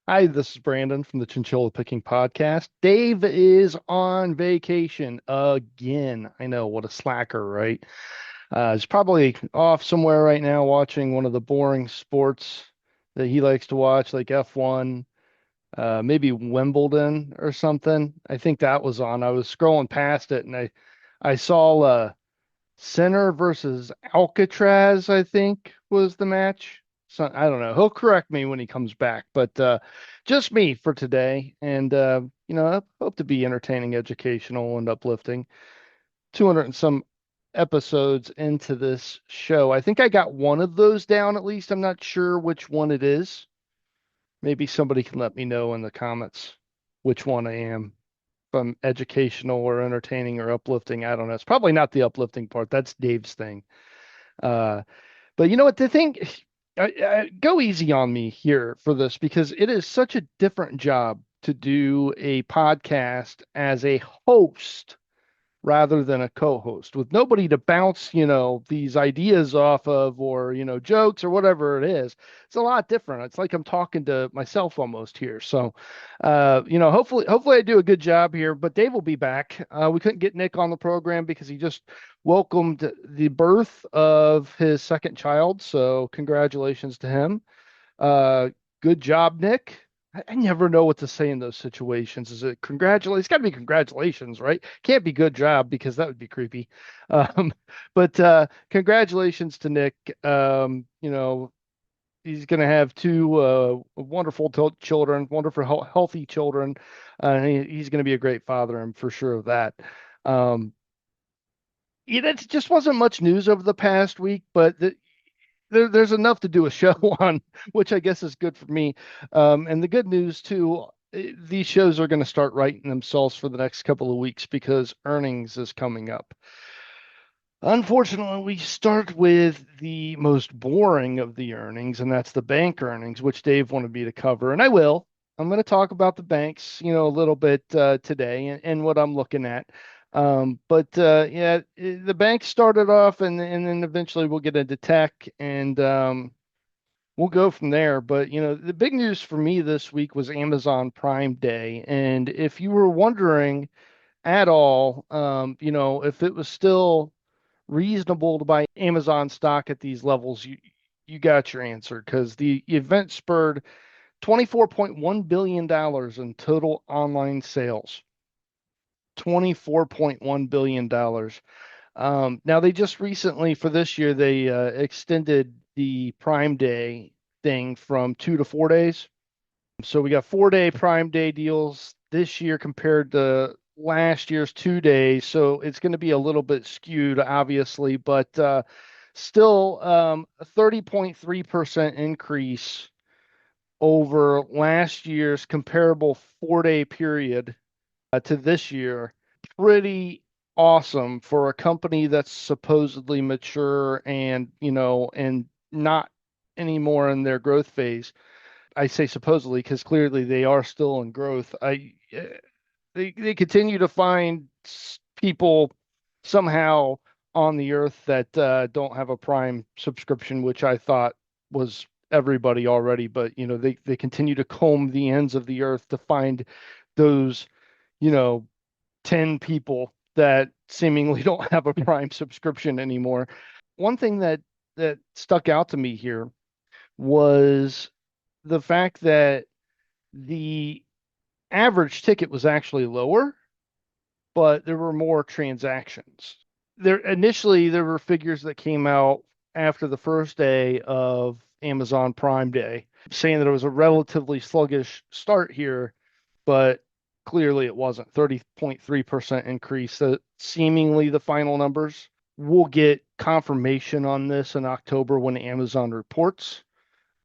Hi, this is Brandon from the Chinchilla Picking Podcast. Dave is on vacation again. I know, what a slacker, right? He's probably off somewhere right now watching one of the boring sports that he likes to watch, like F1, maybe Wimbledon or something. I think that was on. I was scrolling past it and I saw Sinner versus Alcatraz, I think was the match. So I don't know. He'll correct me when he comes back, but just me for today. And I hope to be entertaining, educational, and uplifting. 200 and some episodes into this show. I think I got one of those down at least. I'm not sure which one it is. Maybe somebody can let me know in the comments which one I am. If I'm educational or entertaining or uplifting. I don't know. It's probably not the uplifting part. That's Dave's thing. Uh, but you know what? The thing, go easy on me here for this because it is such a different job to do a podcast as a host rather than a co-host with nobody to bounce, these ideas off of or, jokes or whatever it is. It's a lot different. It's like I'm talking to myself almost here. So, hopefully I do a good job here, but Dave will be back. We couldn't get Nick on the program because he just welcomed the birth of his second child. So congratulations to him. Uh, Good job, Nick. I never know what to say in those situations. Is it congratulations? It's got to be congratulations, right? Can't be good job because that would be creepy. Um, but congratulations to Nick. He's going to have two wonderful children, wonderful, healthy children. He's going to be a great father. I'm for sure of that. Um, it just wasn't much news over the past week, but there's enough to do a show on, which I guess is good for me. And the good news too, these shows are going to start writing themselves for the next couple of weeks because earnings is coming up. Unfortunately, we start with the most boring of the earnings, and that's the bank earnings, which Dave wanted me to cover, and I will. I'm going to talk about the banks, a little bit today and what I'm looking at. But yeah, the banks started off, and then eventually we'll get into tech, and we'll go from there. But the big news for me this week was Amazon Prime Day, and if you were wondering at all, if it was still reasonable to buy Amazon stock at these levels, you got your answer because the event spurred $24.1 billion in total online sales. $24.1 billion. Now, they just recently, for this year, they extended the Prime Day thing from 2 to 4 days. So we got 4 day Prime Day deals this year compared to last year's 2 days. So it's going to be a little bit skewed, obviously, but still a 30.3% increase over last year's comparable 4 day period to this year. Pretty awesome for a company that's supposedly mature and not anymore in their growth phase. I say supposedly because clearly they are still in growth. They continue to find people somehow on the earth that don't have a Prime subscription, which I thought was everybody already. But they continue to comb the ends of the earth to find those you know 10 people that seemingly don't have a Prime subscription anymore. One thing that stuck out to me here was the fact that the average ticket was actually lower, but there were more transactions. There were figures that came out after the first day of Amazon Prime Day saying that it was a relatively sluggish start here, but clearly it wasn't. 30.3% increase. Seemingly the final numbers. We'll get confirmation on this in October when Amazon reports.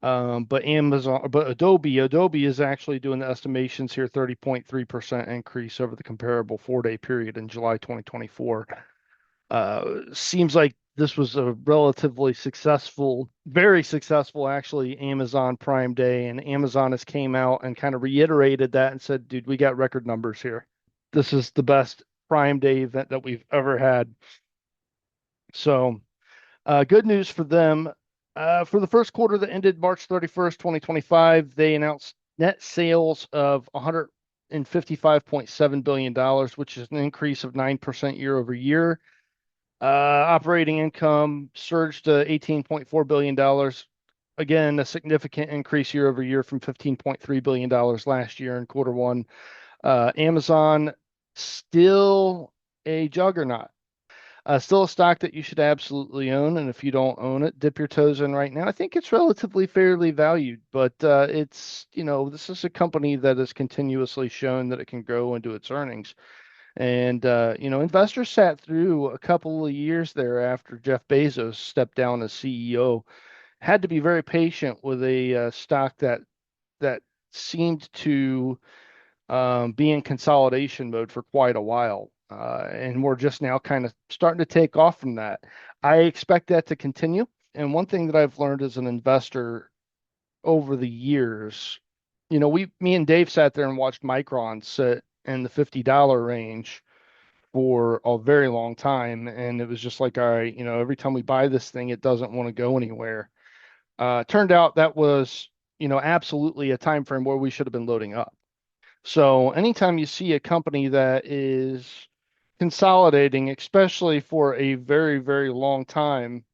But Adobe is actually doing the estimations here, 30.3% increase over the comparable 4 day period in July 2024. Seems like this was a relatively successful, very successful, actually, Amazon Prime Day, and Amazon has came out and kind of reiterated that and said, dude, we got record numbers here. This is the best Prime Day event that we've ever had. So good news for them. For the first quarter that ended March 31st, 2025, they announced net sales of $155.7 billion, which is an increase of 9% year over year. Operating income surged to $18.4 billion. Again, a significant increase year over year from $15.3 billion last year in quarter one. Amazon, still a juggernaut. Still a stock that you should absolutely own, and if you don't own it, dip your toes in right now. I think it's relatively fairly valued, but this is a company that has continuously shown that it can grow into its earnings. And investors sat through a couple of years there after Jeff Bezos stepped down as CEO, had to be very patient with a stock that seemed to be in consolidation mode for quite a while. And we're just now kind of starting to take off from that. I expect that to continue. And one thing that I've learned as an investor over the years, me and Dave sat there and watched Micron sit in the $50 range for a very long time. And it was just like, all right, every time we buy this thing, it doesn't want to go anywhere. Turned out that was, absolutely a time frame where we should have been loading up. So anytime you see a company that is consolidating, especially for a very, very long time,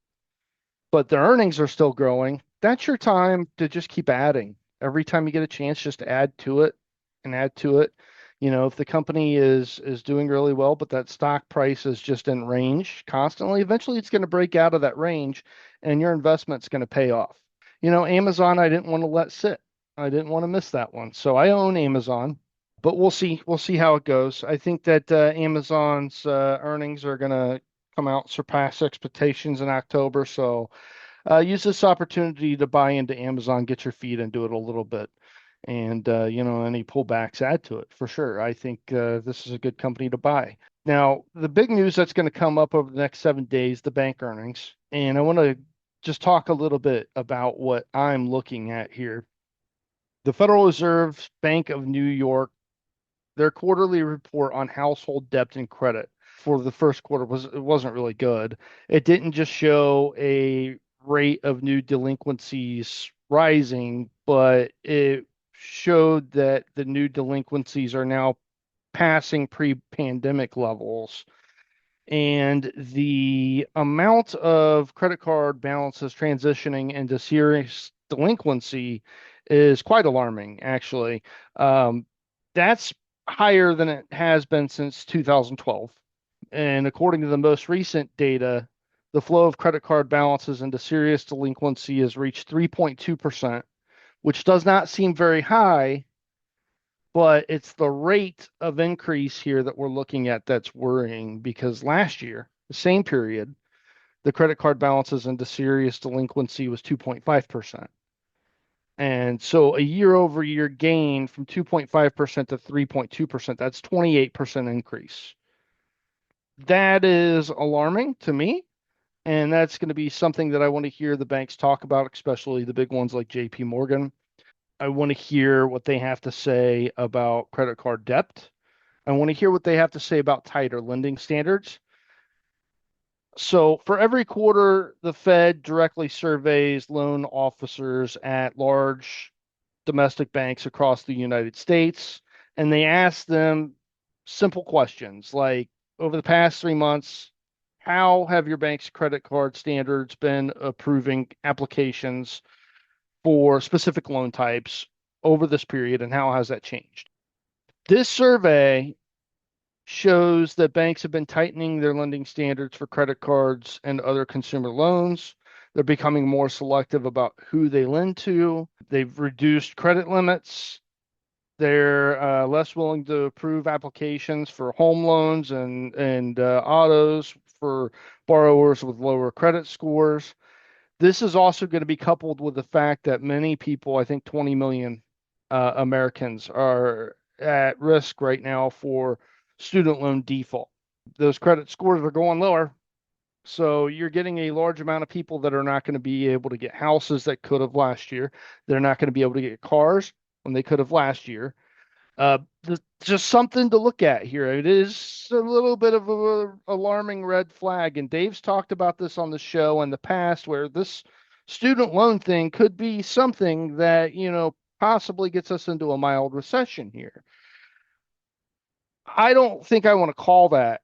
but their earnings are still growing, that's your time to just keep adding. Every time you get a chance, just add to it and add to it. If the company is doing really well, but that stock price is just in range constantly, eventually it's going to break out of that range and your investment's going to pay off. Amazon, I didn't want to let sit. I didn't want to miss that one. So I own Amazon, but we'll see. We'll see how it goes. I think that Amazon's earnings are going to come out, surpass expectations in October. So use this opportunity to buy into Amazon, get your feet into it a little bit. And, any pullbacks add to it for sure. I think this is a good company to buy. Now, the big news that's going to come up over the next 7 days, the bank earnings. And I want to just talk a little bit about what I'm looking at here. The Federal Reserve Bank of New York, their quarterly report on household debt and credit for the first quarter wasn't really good. It didn't just show a rate of new delinquencies rising, but it showed that the new delinquencies are now passing pre-pandemic levels. And the amount of credit card balances transitioning into serious delinquency is quite alarming, actually. That's higher than it has been since 2012. And according to the most recent data, the flow of credit card balances into serious delinquency has reached 3.2%, which does not seem very high, but it's the rate of increase here that we're looking at that's worrying, because last year, the same period, the credit card balances into serious delinquency was 2.5%. And so a year over year gain from 2.5% to 3.2%, that's 28% increase. That is alarming to me. And that's going to be something that I want to hear the banks talk about, especially the big ones like JP Morgan. I want to hear what they have to say about credit card debt. I want to hear what they have to say about tighter lending standards. So for every quarter, the Fed directly surveys loan officers at large domestic banks across the United States, and they ask them simple questions like, over the past 3 months, how have your bank's credit card standards been approving applications for specific loan types over this period, and how has that changed? This survey shows that banks have been tightening their lending standards for credit cards and other consumer loans. They're becoming more selective about who they lend to. They've reduced credit limits. They're less willing to approve applications for home loans and autos for borrowers with lower credit scores. This is also going to be coupled with the fact that many people, I think 20 million Americans, are at risk right now for student loan default. Those credit scores are going lower. So you're getting a large amount of people that are not going to be able to get houses that could have last year. They're not going to be able to get cars when they could have last year. Just something to look at here. It is a little bit of an alarming red flag. And Dave's talked about this on the show in the past, where this student loan thing could be something that, possibly gets us into a mild recession here. I don't think I want to call that,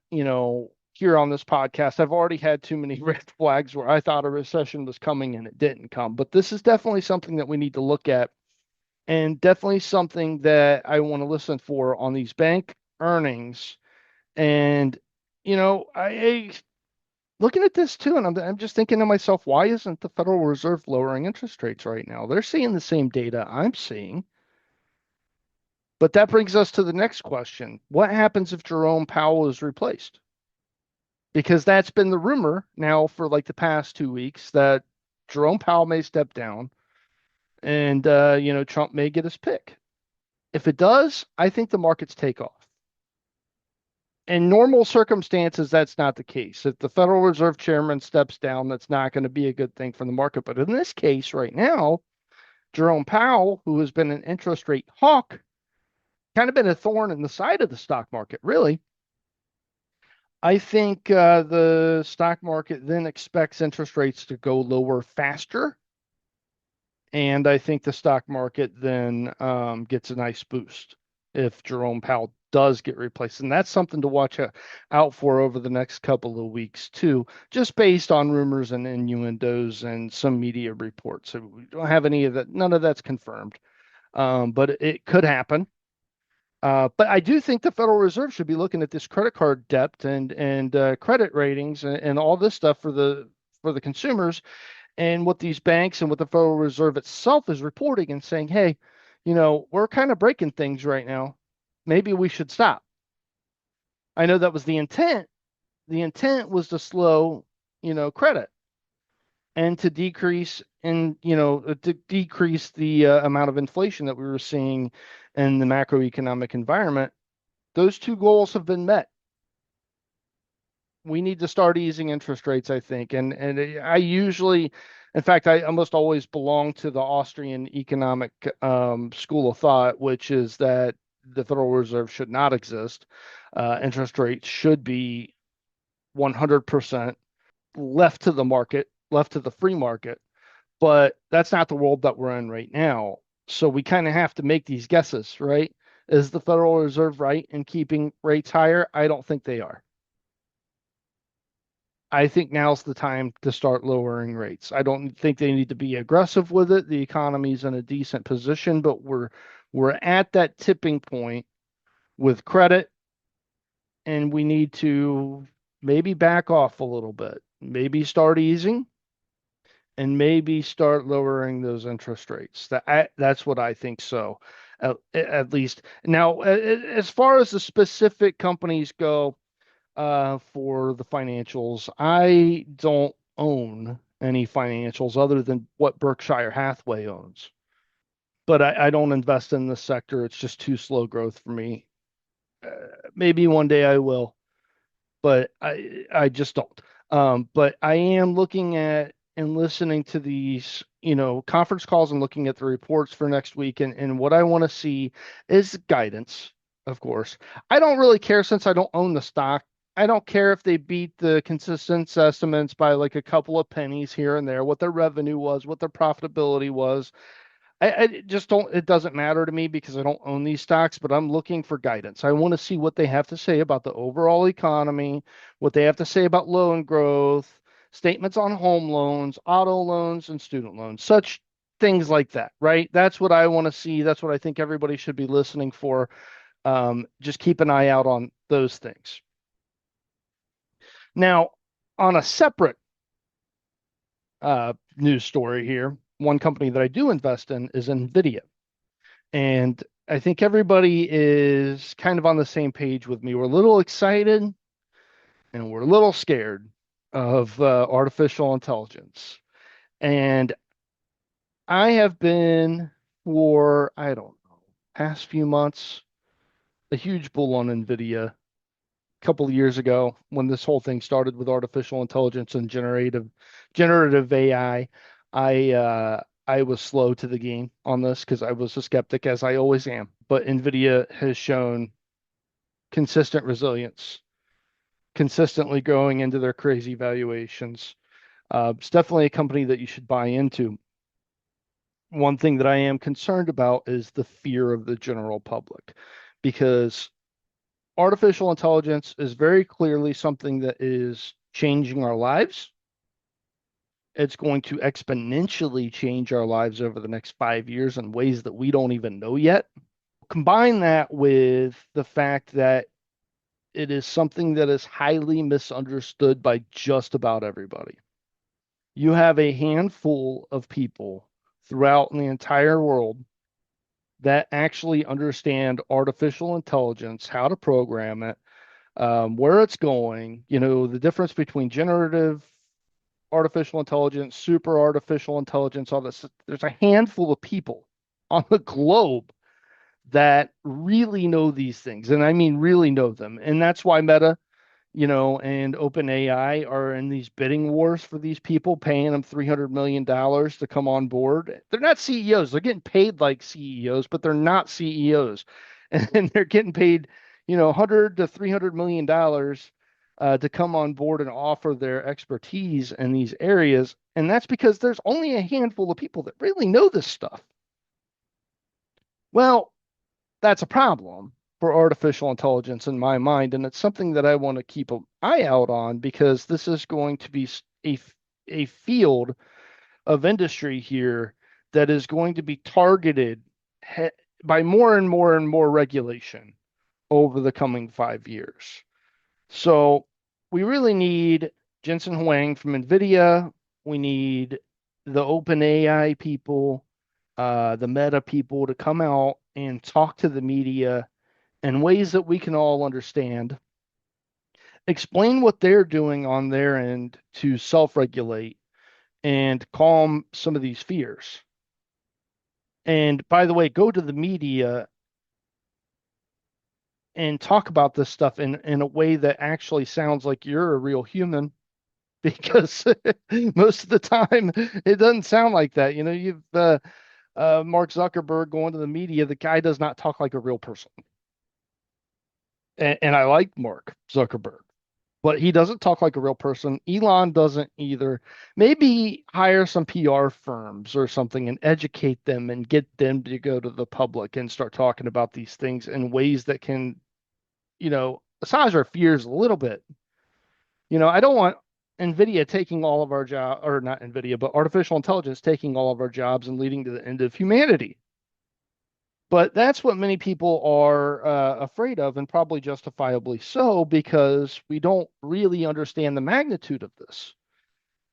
here on this podcast. I've already had too many red flags where I thought a recession was coming and it didn't come. But this is definitely something that we need to look at, and definitely something that I want to listen for on these bank earnings. And, I looking at this too, and I'm just thinking to myself, why isn't the Federal Reserve lowering interest rates right now? They're seeing the same data I'm seeing. But that brings us to the next question. What happens if Jerome Powell is replaced? Because that's been the rumor now for like the past 2 weeks that Jerome Powell may step down and, Trump may get his pick. If it does, I think the markets take off. In normal circumstances, that's not the case. If the Federal Reserve Chairman steps down, that's not going to be a good thing for the market. But in this case, right now, Jerome Powell, who has been an interest rate hawk, kind of been a thorn in the side of the stock market, really. I think the stock market then expects interest rates to go lower faster. And I think the stock market then gets a nice boost if Jerome Powell does get replaced. And that's something to watch out for over the next couple of weeks, too, just based on rumors and innuendos and some media reports. So we don't have any of that. None of that's confirmed, but it could happen. But I do think the Federal Reserve should be looking at this credit card debt and credit ratings and all this stuff for the consumers, and what these banks and what the Federal Reserve itself is reporting and saying, hey, we're kind of breaking things right now. Maybe we should stop. I know that was the intent. The intent was to slow, credit and to decrease the amount of inflation that we were seeing in the macroeconomic environment. Those two goals have been met. We need to start easing interest rates, I think. And I usually, in fact, I almost always belong to the Austrian economic school of thought, which is that the Federal Reserve should not exist. Interest rates should be 100% left to the market, left to the free market. But that's not the world that we're in right now. So we kind of have to make these guesses, right? Is the Federal Reserve right in keeping rates higher? I don't think they are. I think now's the time to start lowering rates. I don't think they need to be aggressive with it. The economy's in a decent position, but we're at that tipping point with credit, and we need to maybe back off a little bit. Maybe start easing and maybe start lowering those interest rates. That's what I think so. At least now, as far as the specific companies go, for the financials. I don't own any financials other than what Berkshire Hathaway owns. But I don't invest in this sector. It's just too slow growth for me. Uh, Maybe one day I will, but I just don't. But I am looking at and listening to these, conference calls and looking at the reports for next week. And what I want to see is guidance, of course. I don't really care since I don't own the stock. I don't care if they beat the consensus estimates by like a couple of pennies here and there, what their revenue was, what their profitability was. I just don't, it doesn't matter to me because I don't own these stocks, but I'm looking for guidance. I want to see what they have to say about the overall economy, what they have to say about loan growth, statements on home loans, auto loans, and student loans, such things like that, right? That's what I want to see. That's what I think everybody should be listening for. Just keep an eye out on those things. Now, on a separate news story here, one company that I do invest in is NVIDIA. And I think everybody is kind of on the same page with me. We're a little excited and we're a little scared of artificial intelligence. And I have been for, I don't know, past few months, a huge bull on NVIDIA. A couple of years ago, when this whole thing started with artificial intelligence and generative AI, I was slow to the game on this because I was a skeptic, as I always am. But NVIDIA has shown consistent resilience, consistently growing into their crazy valuations. It's definitely a company that you should buy into. one thing that I am concerned about is the fear of the general public, because artificial intelligence is very clearly something that is changing our lives. It's going to exponentially change our lives over the next 5 years in ways that we don't even know yet. Combine that with the fact that it is something that is highly misunderstood by just about everybody. You have a handful of people throughout the entire world that actually understand artificial intelligence, how to program it, where it's going, the difference between generative artificial intelligence, super artificial intelligence, all this. There's a handful of people on the globe that really know these things. And I mean, really know them. And that's why Meta, and OpenAI are in these bidding wars for these people, paying them $300 million to come on board. They're not CEOs. They're getting paid like CEOs, but they're not CEOs. And they're getting paid, 100 to $300 million to come on board and offer their expertise in these areas. And that's because there's only a handful of people that really know this stuff. Well, that's a problem for artificial intelligence in my mind, and it's something that I want to keep an eye out on, because this is going to be a field of industry here that is going to be targeted by more and more and more regulation over the coming 5 years. So we really need Jensen Huang from NVIDIA. We need the OpenAI people, the Meta people to come out and talk to the media in ways that we can all understand, explain what they're doing on their end to self regulate and calm some of these fears. And by the way, go to the media and talk about this stuff in a way that actually sounds like you're a real human, because most of the time it doesn't sound like that. You've Mark Zuckerberg going to the media, the guy does not talk like a real person. And I like Mark Zuckerberg, but he doesn't talk like a real person. Elon doesn't either. Maybe hire some PR firms or something and educate them and get them to go to the public and start talking about these things in ways that can, assuage our fears a little bit. I don't want NVIDIA taking all of our job, or not NVIDIA, but artificial intelligence taking all of our jobs and leading to the end of humanity. But that's what many people are afraid of, and probably justifiably so, because we don't really understand the magnitude of this.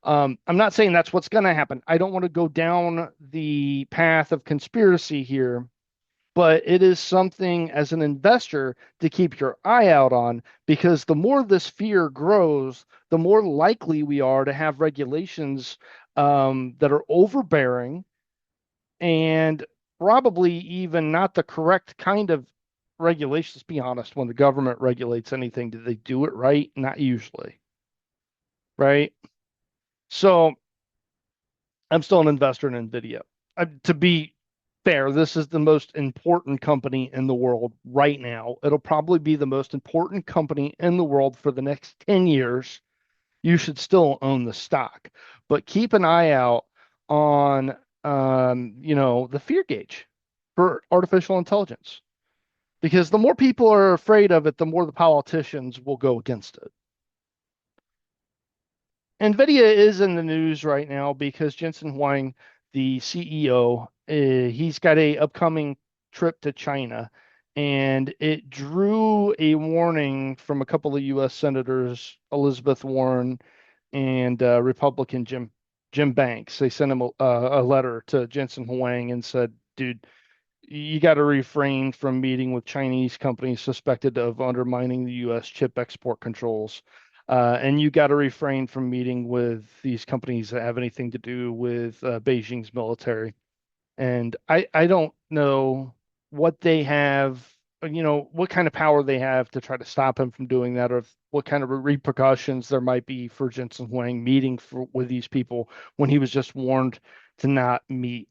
I'm not saying that's what's going to happen. I don't want to go down the path of conspiracy here, but it is something as an investor to keep your eye out on, because the more this fear grows, the more likely we are to have regulations that are overbearing, and probably even not the correct kind of regulations. Be honest, when the government regulates anything, do they do it right? Not usually, right? So I'm still an investor in NVIDIA. To be fair, this is the most important company in the world right now. It'll probably be the most important company in the world for the next 10 years. You should still own the stock, but keep an eye out on, the fear gauge for artificial intelligence, because the more people are afraid of it, the more the politicians will go against it. NVIDIA is in the news right now because Jensen Huang, the CEO, he's got a upcoming trip to China, and it drew a warning from a couple of U.S. senators, Elizabeth Warren and Republican Jim Banks. They sent him a letter to Jensen Huang and said, "Dude, you got to refrain from meeting with Chinese companies suspected of undermining the U.S. chip export controls. And you got to refrain from meeting with these companies that have anything to do with Beijing's military." And I don't know what they have, what kind of power they have to try to stop him from doing that, or what kind of repercussions there might be for Jensen Huang meeting with these people when he was just warned to not meet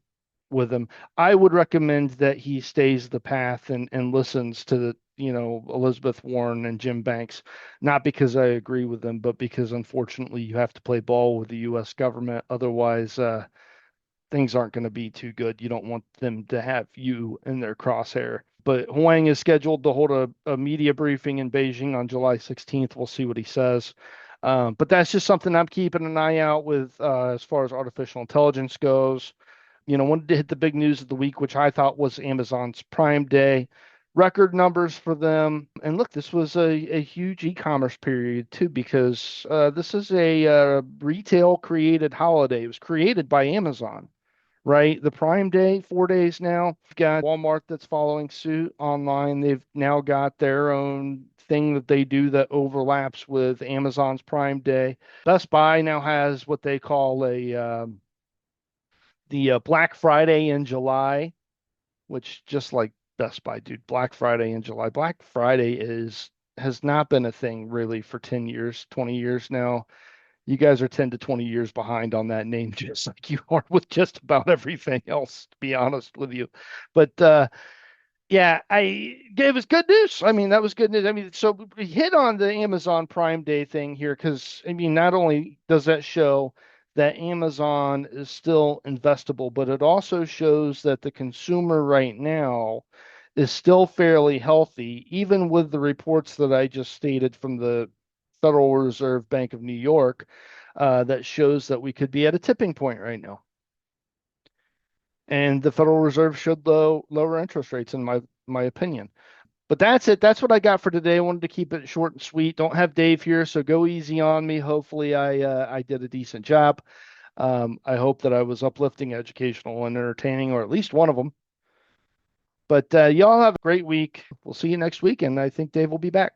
with them. I would recommend that he stays the path and listens to the, Elizabeth Warren and Jim Banks, not because I agree with them, but because unfortunately you have to play ball with the U.S. government. Otherwise, things aren't going to be too good. You don't want them to have you in their crosshair. But Huang is scheduled to hold a media briefing in Beijing on July 16th. We'll see what he says. But that's just something I'm keeping an eye out with as far as artificial intelligence goes. Wanted to hit the big news of the week, which I thought was Amazon's Prime Day. Record numbers for them. And look, this was a huge e-commerce period too, because this is a retail created holiday. It was created by Amazon, right? The Prime Day, 4 days now. You've got Walmart that's following suit online. They've now got their own thing that they do that overlaps with Amazon's Prime Day. Best Buy now has what they call the Black Friday in July, which just like Best Buy, dude, Black Friday in July. Black Friday has not been a thing really for 10 years, 20 years now. You guys are 10 to 20 years behind on that name, just like you are with just about everything else, to be honest with you. But yeah, I gave us good news. I mean, that was good news. I mean, so we hit on the Amazon Prime Day thing here because, I mean, not only does that show that Amazon is still investable, but it also shows that the consumer right now is still fairly healthy, even with the reports that I just stated from the Federal Reserve Bank of New York, that shows that we could be at a tipping point right now. And the Federal Reserve should lower interest rates, in my opinion. But that's it. That's what I got for today. I wanted to keep it short and sweet. Don't have Dave here, so go easy on me. Hopefully, I did a decent job. I hope that I was uplifting, educational, and entertaining, or at least one of them. But y'all have a great week. We'll see you next week, and I think Dave will be back.